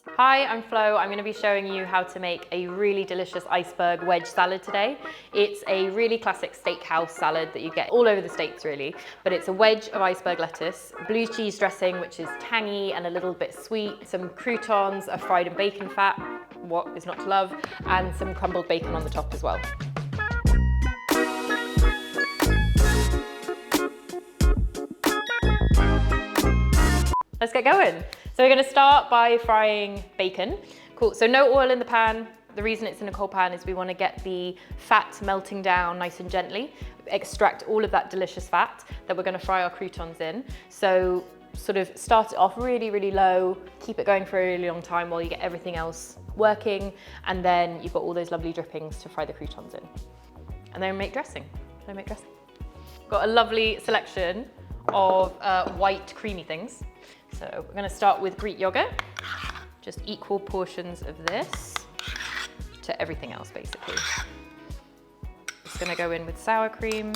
Hi, I'm Flo. I'm going to be showing you how to make a really delicious iceberg wedge salad today. It's a really classic steakhouse salad that you get all over the States really, but it's a wedge of iceberg lettuce, blue cheese dressing which is tangy and a little bit sweet, some croutons, a fried in bacon fat, what is not to love, and some crumbled bacon on the top as well. Let's get going. So we're going to start by frying bacon. Cool, so no oil in the pan. The reason it's in a cold pan is we want to get the fat melting down nice and gently, extract all of that delicious fat that we're going to fry our croutons in. So sort of start it off really, really low, keep it going for a really long time while you get everything else working, and then you've got all those lovely drippings to fry the croutons in. And then make dressing. Got a lovely selection of white creamy things. So we're going to start with Greek yogurt, just equal portions of this to everything else basically. It's going to go in with sour cream,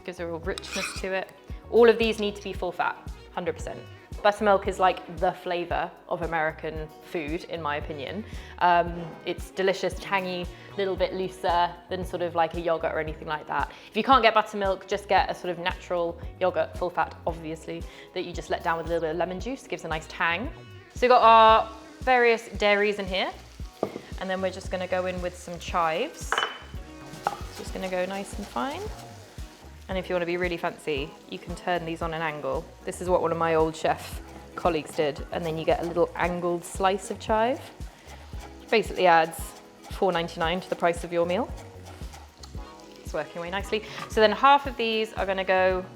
gives a real richness to it. All of these need to be full fat, 100%. Buttermilk is like the flavor of American food, in my opinion. It's delicious, tangy, a little bit looser than sort of like a yogurt or anything like that. If you can't get buttermilk, just get a sort of natural yogurt, full fat, obviously, that you just let down with a little bit of lemon juice, gives a nice tang. So we've got our various dairies in here, and then we're just gonna go in with some chives. It's just gonna go nice and fine. And if you want to be really fancy, you can turn these on an angle. This is what one of my old chef colleagues did, and then you get a little angled slice of chive, which basically adds $4.99 to the price of your meal. It's working really nicely. So then half of these are going to go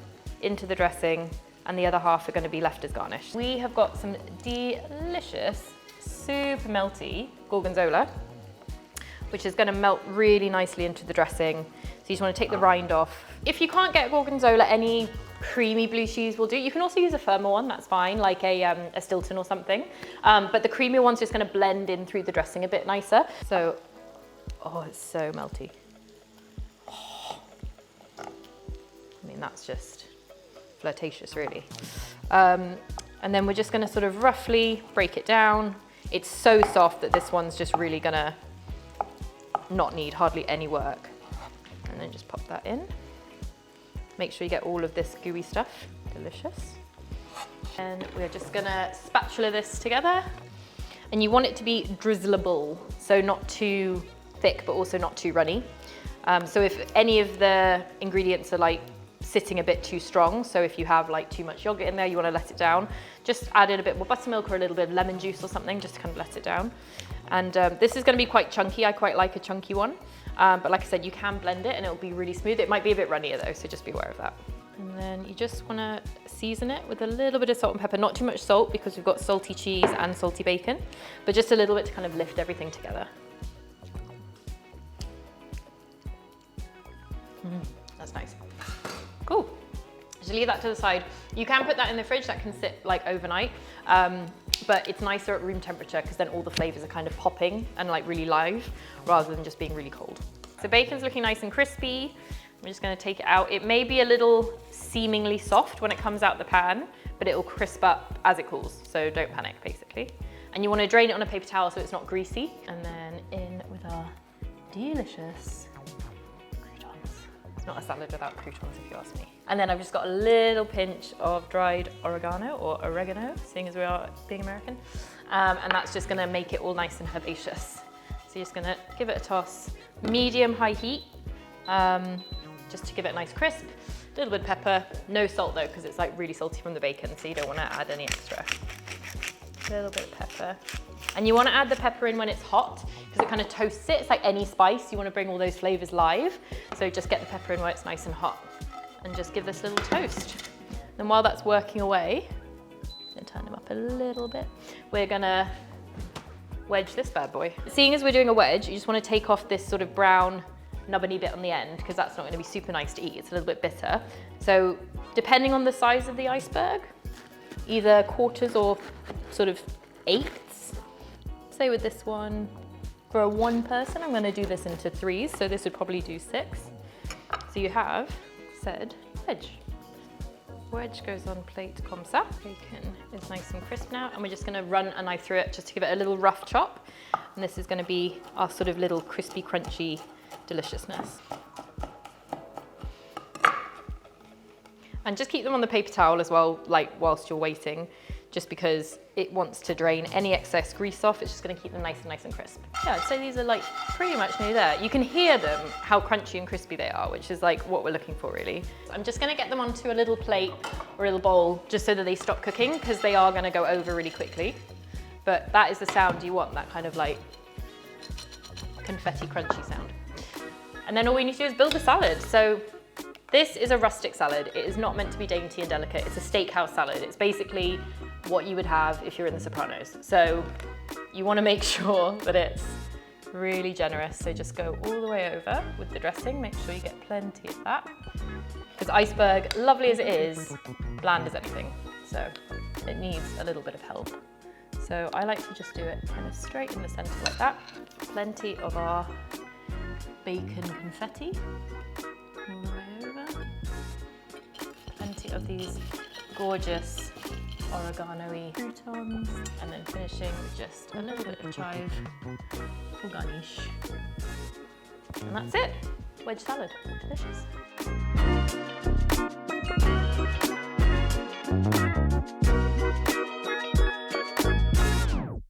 into the dressing, and the other half are going to be left as garnish. We have got some delicious, super melty gorgonzola, which is going to melt really nicely into the dressing. So you just want to take the rind off. If you can't get gorgonzola, any creamy blue cheese will do. You can also use a firmer one, that's fine, like a Stilton or something. But the creamy one's just going to blend in through the dressing a bit nicer. So, oh, it's so melty. Oh. I mean, that's just flirtatious, really. And then we're just going to sort of roughly break it down. It's so soft that this one's just really going to not need hardly any work. And then just pop that in. Make sure you get all of this gooey stuff. Delicious. And we're just gonna spatula this together. And you want it to be drizzleable, so not too thick, but also not too runny. So if any of the ingredients are like sitting a bit too strong, so if you have like too much yogurt in there, you wanna let it down, just add in a bit more buttermilk or a little bit of lemon juice or something, just to kind of let it down. And this is gonna be quite chunky. I quite like a chunky one. But like I said, you can blend it and it'll be really smooth. It might be a bit runnier though, so just be aware of that. And then you just wanna season it with a little bit of salt and pepper, not too much salt because we've got salty cheese and salty bacon, but just a little bit to kind of lift everything together. That's nice. Cool. Just leave that to the side. You can put that in the fridge, that can sit like overnight, but it's nicer at room temperature because then all the flavors are kind of popping and like really live rather than just being really cold. So bacon's looking nice and crispy. I'm just gonna take it out. It may be a little seemingly soft when it comes out the pan, but it will crisp up as it cools. So don't panic, basically. And you wanna drain it on a paper towel so it's not greasy. And then in with our delicious croutons. It's not a salad without croutons if you ask me. And then I've just got a little pinch of dried oregano, or oregano, seeing as we are being American. And that's just gonna make it all nice and herbaceous. So you're just gonna give it a toss, medium-high heat, just to give it a nice crisp. A little bit of pepper, no salt though, because it's like really salty from the bacon, so you don't wanna add any extra. A little bit of pepper. And you wanna add the pepper in when it's hot, because it kind of toasts it. It's like any spice, you wanna bring all those flavors live. So just get the pepper in when it's nice and hot. And just give this little toast. Then while that's working away, I'm gonna turn them up a little bit. We're gonna wedge this bad boy. Seeing as we're doing a wedge, you just wanna take off this sort of brown nubbiny bit on the end because that's not gonna be super nice to eat. It's a little bit bitter. So depending on the size of the iceberg, either quarters or sort of eighths. Say with this one, for a one person, I'm gonna do this into threes. So this would probably do 6. So you have said wedge. Wedge goes on plate comme ça. Bacon is nice and crisp now, and we're just gonna run a knife through it just to give it a little rough chop. And this is gonna be our sort of little crispy, crunchy deliciousness. And just keep them on the paper towel as well, like whilst you're waiting, just because it wants to drain any excess grease off. It's just gonna keep them nice and crisp. Yeah, I'd say these are like pretty much nearly there. You can hear them, how crunchy and crispy they are, which is like what we're looking for really. I'm just gonna get them onto a little plate or a little bowl just so that they stop cooking, because they are gonna go over really quickly. But that is the sound you want, that kind of like confetti crunchy sound. And then all we need to do is build the salad. So this is a rustic salad. It is not meant to be dainty and delicate. It's a steakhouse salad. It's basically what you would have if you're in The Sopranos. So you want to make sure that it's really generous. So just go all the way over with the dressing. Make sure you get plenty of that. Because Iceberg, lovely as it is, bland as anything. So it needs a little bit of help. So I like to just do it kind of straight in the center like that. Plenty of our bacon confetti all the way over. Plenty of these gorgeous oregano-y croutons, and then finishing with just a little bit of chive for garnish. And that's it, wedge salad, delicious.